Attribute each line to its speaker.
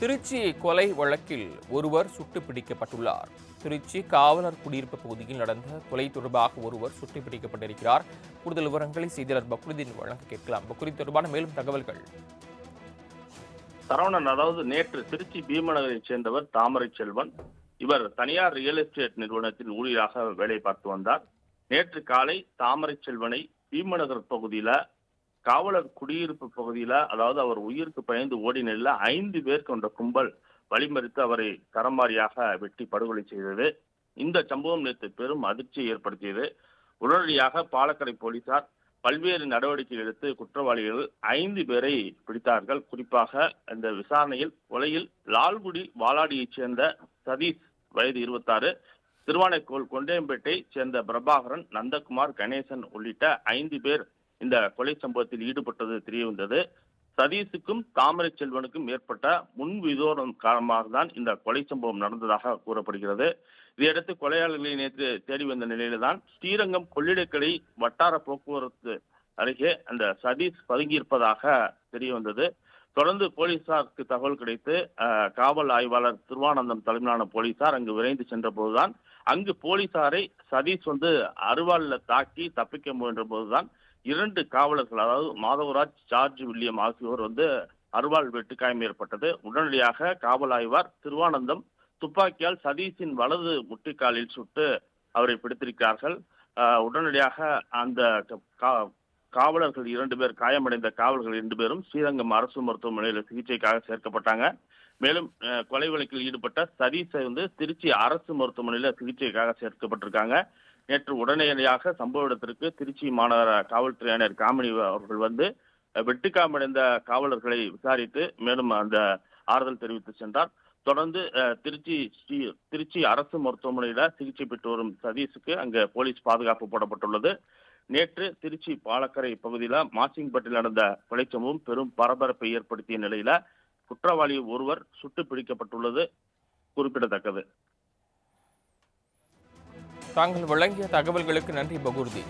Speaker 1: திருச்சி கொலை வழக்கில் ஒருவர் சுட்டு பிடிக்கப்பட்டுள்ளார். திருச்சி காவலர் குடியிருப்பு பகுதியில் நடந்த கொலை தொடர்பாக ஒருவர் சுட்டு பிடிக்கப்பட்டிருக்கிறார். கூடுதல் விவரங்களை செய்தியாளர் பக்ருதீன் வழங்க கேட்கலாம். பக்ருதீன், தொடர்பான மேலும் தகவல்கள்.
Speaker 2: சரவணன், அதாவது நேற்று திருச்சி பீமநகரைச் சேர்ந்தவர் தாமரை செல்வன். இவர் தனியார் ரியல் எஸ்டேட் நிறுவனத்தில் ஊழியராக வேலை பார்த்து வந்தார். நேற்று காலை தாமரை செல்வனை பீமநகர் பகுதியில காவலர் குடியிருப்பு பகுதியில, அதாவது அவர் உயிருக்கு பயந்து ஓடி நெல்ல 5 பேர் கொண்ட கும்பல் வழிமறித்து அவரை தரமாரியாக வெட்டி படுகொலை செய்தது. இந்த சம்பவம் நேற்று பெரும் அதிர்ச்சியை ஏற்படுத்தியது. உடனடியாக பாலக்கரை போலீசார் பல்வேறு நடவடிக்கை எடுத்து குற்றவாளிகள் 5 பேரை பிடித்தார்கள். குறிப்பாக இந்த விசாரணையில் கொலையில் லால்குடி வாலாடியைச் சேர்ந்த சதீஷ், வயது 26, திருவானைக்கோள் கொண்டையம்பேட்டை சேர்ந்த பிரபாகரன், நந்தகுமார், கணேசன் உள்ளிட்ட 5 பேர் இந்த கொலை சம்பவத்தில் ஈடுபட்டது தெரியவந்தது. சதீஷுக்கும் தாமரை செல்வனுக்கும் ஏற்பட்ட முன்விரோதம் காரணமாக தான் இந்த கொலை சம்பவம் நடந்ததாக கூறப்படுகிறது. இதையடுத்து கொலையாளர்களை நேற்று தேடி வந்த நிலையில்தான் ஸ்ரீரங்கம் கொள்ளிடக்கடை வட்டார போக்குவரத்து அருகே அந்த சதீஷ் பதுங்கியிருப்பதாக தெரிய வந்தது. தொடர்ந்து போலீசாருக்கு தகவல் கிடைத்து காவல் ஆய்வாளர் திருவானந்தம் தலைமையிலான போலீசார் அங்கு விரைந்து சென்ற போதுதான் அங்கு போலீசாரை சதீஷ் அருவாளில் தாக்கி தப்பிக்க முயன்ற போதுதான் 2 காவலர்கள், அதாவது மாதவராஜ், ஜார்ஜ் வில்லியம் ஆகியோர் அருவாள் வெட்டு காயம் ஏற்பட்டது. உடனடியாக காவல் ஆய்வாளர் திருவானந்தம் துப்பாக்கியால் சதீஷின் வலது முட்டிக்காலில் சுட்டு அவரை பிடித்திருக்கிறார்கள். உடனடியாக அந்த காவலர்கள் 2 பேர், காயமடைந்த காவலர்கள் 2 பேரும் ஸ்ரீரங்கம் அரசு மருத்துவமனையில் சிகிச்சைக்காக சேர்க்கப்பட்டாங்க. மேலும் கொலை வழக்கில் ஈடுபட்ட சதீஷை திருச்சி அரசு மருத்துவமனையில் சிகிச்சைக்காக சேர்க்கப்பட்டிருக்காங்க. நேற்று உடனடியாக சம்பவ இடத்திற்கு திருச்சி மாநகர காவல்துறை ஆணையர் காமினி அவர்கள் வெட்டுக்காயமடைந்த காவலர்களை விசாரித்து மேலும் அந்த ஆறுதல் தெரிவித்து சென்றார். தொடர்ந்து திருச்சி அரசு மருத்துவமனையில சிகிச்சை பெற்று வரும் சதீஷுக்கு அங்கு போலீஸ் பாதுகாப்பு போடப்பட்டுள்ளது. நேற்று திருச்சி பாலக்கரை பகுதியில மாசிங்பட்டில் நடந்த கொலை சம்பவம் பெரும் பரபரப்பை ஏற்படுத்திய நிலையில குற்றவாளி ஒருவர் சுட்டு பிடிக்கப்பட்டுள்ளது குறிப்பிடத்தக்கது.
Speaker 1: தாங்கள் வழங்கிய தகவல்களுக்கு நன்றி பகுருதீன்.